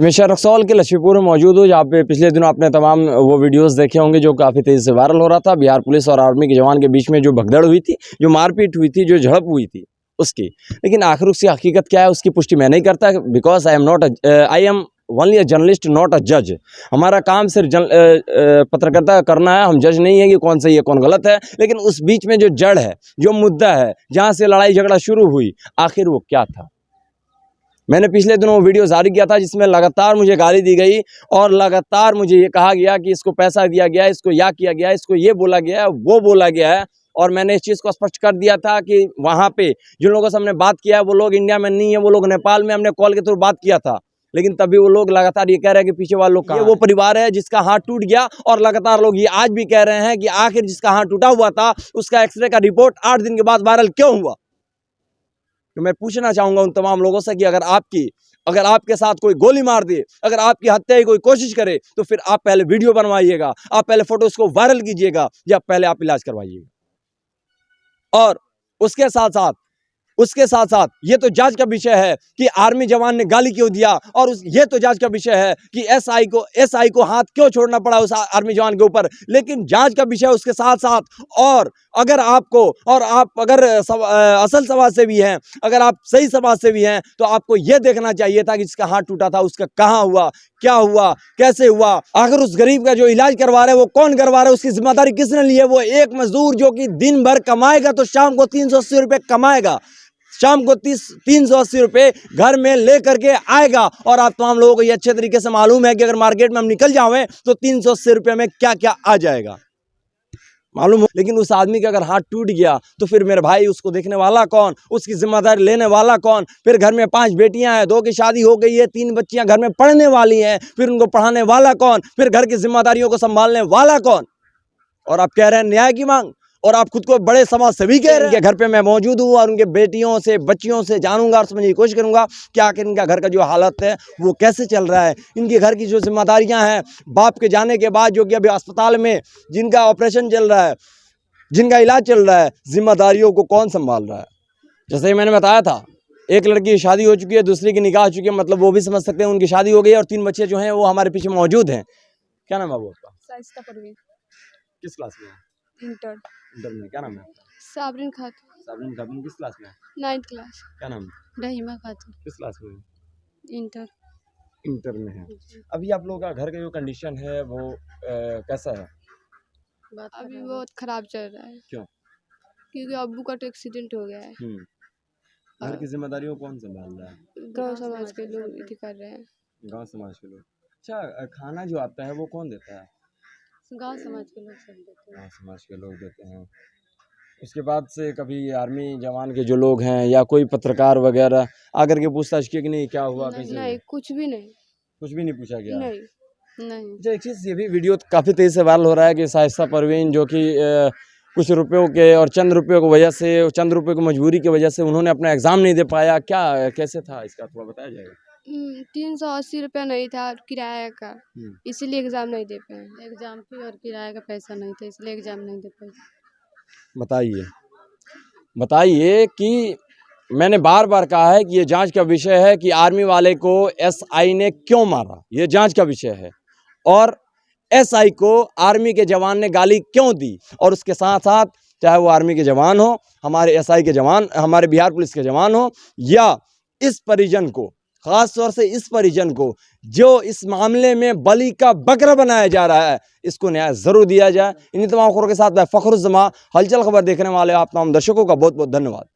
मैं शहर रक्सौल के लक्ष्मीपुर में मौजूद हूँ, जहाँ पे पिछले दिनों आपने तमाम वो वीडियोस देखे होंगे जो काफ़ी तेज़ी से वायरल हो रहा था। बिहार पुलिस और आर्मी के जवान के बीच में जो भगदड़ हुई थी, जो मारपीट हुई थी, जो झड़प हुई थी उसकी। लेकिन आखिर उसकी हकीकत क्या है, उसकी पुष्टि मैं नहीं करता, because I am only a journalist, not a जज। हमारा काम सिर्फ पत्रकारिता करना है, हम जज नहीं है कि कौन सही है कौन गलत है। लेकिन उस बीच में जो जड़ है, जो मुद्दा है, जहाँ से लड़ाई झगड़ा शुरू हुई, आखिर वो क्या था। मैंने पिछले दिनों वो वीडियो जारी किया था जिसमें लगातार मुझे गाली दी गई और लगातार मुझे ये कहा गया कि इसको पैसा दिया गया है, इसको या किया गया है, इसको ये बोला गया है, वो बोला गया है। और मैंने इस चीज़ को स्पष्ट कर दिया था कि वहाँ पे जिन लोगों से हमने बात किया है वो लोग इंडिया में नहीं है, वो लोग नेपाल में, हमने कॉल के थ्रू बात किया था। लेकिन तभी वो लोग लगातार ये कह रहे हैं कि पीछे वाले लोग ये वो परिवार है जिसका हाथ टूट गया। और लगातार लोग ये आज भी कह रहे हैं कि आखिर जिसका हाथ टूटा हुआ था उसका एक्सरे का रिपोर्ट 8 दिन के बाद वायरल क्यों हुआ। तो मैं पूछना चाहूंगा उन तमाम लोगों से कि अगर आपके साथ कोई गोली मार दे, अगर आपकी हत्या की कोई कोशिश करे, तो फिर आप पहले वीडियो बनवाइएगा, आप पहले फोटो इसको वायरल कीजिएगा, या पहले आप इलाज करवाइएगा। और उसके साथ साथ ये तो जांच का विषय है कि आर्मी जवान ने गाली क्यों दिया, और ये तो जांच का विषय है कि एसआई को हाथ क्यों छोड़ना पड़ा उस आर्मी जवान के ऊपर। लेकिन जांच का विषय उसके साथ साथ, और अगर आप अगर असल समाज से भी हैं, अगर आप सही समाज से भी हैं, तो आपको यह देखना चाहिए था कि जिसका हाथ टूटा था उसका कहाँ हुआ, क्या हुआ, कैसे हुआ, आखिर उस गरीब का जो इलाज करवा रहे हैं वो कौन करवा रहा है, उसकी जिम्मेदारी किसने ली है। वो एक मजदूर जो कि दिन भर कमाएगा तो शाम को 380 रुपये कमाएगा, शाम को 380 रुपये घर में ले करके आएगा। और आप तमाम लोगों को ये अच्छे तरीके से मालूम है कि अगर मार्केट में हम निकल जाएं तो 380 रुपये में क्या क्या आ जाएगा, मालूम हो। लेकिन उस आदमी का अगर हाथ टूट गया तो फिर मेरे भाई उसको देखने वाला कौन, उसकी जिम्मेदारी लेने वाला कौन। फिर घर में 5 बेटियां हैं, 2 की शादी हो गई है, 3 बच्चियां घर में पढ़ने वाली हैं, फिर उनको पढ़ाने वाला कौन, फिर घर की जिम्मेदारियों को संभालने वाला कौन। और आप कह रहे हैं न्याय की मांग, और आप खुद को बड़े समाज सेवी कह रहे हैं। घर पे मैं मौजूद हूँ और उनके बेटियों से, बच्चियों से जानूंगा और समझने की कोशिश करूंगा कि आखिर इनका घर का जो हालत है वो कैसे चल रहा है, इनके घर की जो जिम्मेदारियां हैं बाप के जाने के बाद, जो कि अभी अस्पताल में जिनका ऑपरेशन चल रहा है, जिनका इलाज चल रहा है, जिम्मेदारियों को कौन संभाल रहा है। जैसे ही मैंने बताया था, एक लड़की की शादी हो चुकी है, दूसरी की निकाह हो चुकी है, मतलब वो भी समझ सकते हैं उनकी शादी हो गई है, और 3 बच्चे जो हैं वो हमारे पीछे मौजूद हैं। क्या नाम है वो उसका? शाइस्ता परवीन। किस क्लास में है? इंटर में। क्या नाम है? साबरीन खातून। साबरीन खातून किस क्लास में है? 9th class. क्या नाम है? रहीमा खातून। किस क्लास में है? इंटर में है। अभी आप लोगों का घर का जो कंडीशन है वो कैसा है? अभी बहुत खराब चल रहा है। क्यों? क्योंकि अब्बू का तो एक्सीडेंट हो गया है। घर की जिम्मेदारियों कौन संभाल रहा है? गांव समाज के लोग इधर कर रहे हैं। गांव समाज के लोग। अच्छा, खाना जो आता है वो कौन देता है? गांव समाज के लोग सब देते हैं। गांव समाज के लोग देते हैं। उसके बाद से कभी आर्मी जवान के जो लोग हैं या कोई पत्रकार वगैरह आकर के पूछताछ की कि नहीं क्या हुआ, कैसे? नहीं, कुछ भी नहीं पूछा गया। नहीं। जो एक चीज़, ये भी वीडियो काफ़ी तेज़ी से वायरल हो रहा है कि शाइस्ता परवीन जो कि कुछ रुपयों के और चंद रुपयों की वजह से, चंद रुपयों की मजबूरी की वजह से उन्होंने अपना एग्ज़ाम नहीं दे पाया। क्या कैसे था इसका थोड़ा बताया जाएगा? 380 रुपया नहीं था किराया का, इसीलिए एग्जाम नहीं दे पाए। एग्जाम फी और किराया का पैसा नहीं था, इसलिए एग्जाम नहीं दे पाए। बताइए कि मैंने बार बार कहा है कि ये जांच का विषय है कि आर्मी वाले को एसआई ने क्यों मारा, ये जांच का विषय है। और एसआई को आर्मी के जवान ने गाली क्यों दी, और उसके साथ साथ चाहे वो आर्मी के जवान हो, हमारे एसआई के जवान, हमारे बिहार पुलिस के जवान हो, या इस परिजन को, खास तौर से इस परिजन को जो इस मामले में बलि का बकरा बनाया जा रहा है, इसको न्याय जरूर दिया जाए। इन्हीं तमाम खबरों के साथ मैं फखरुज़्ज़मा, हलचल खबर देखने वाले आप तमाम दर्शकों का बहुत बहुत धन्यवाद।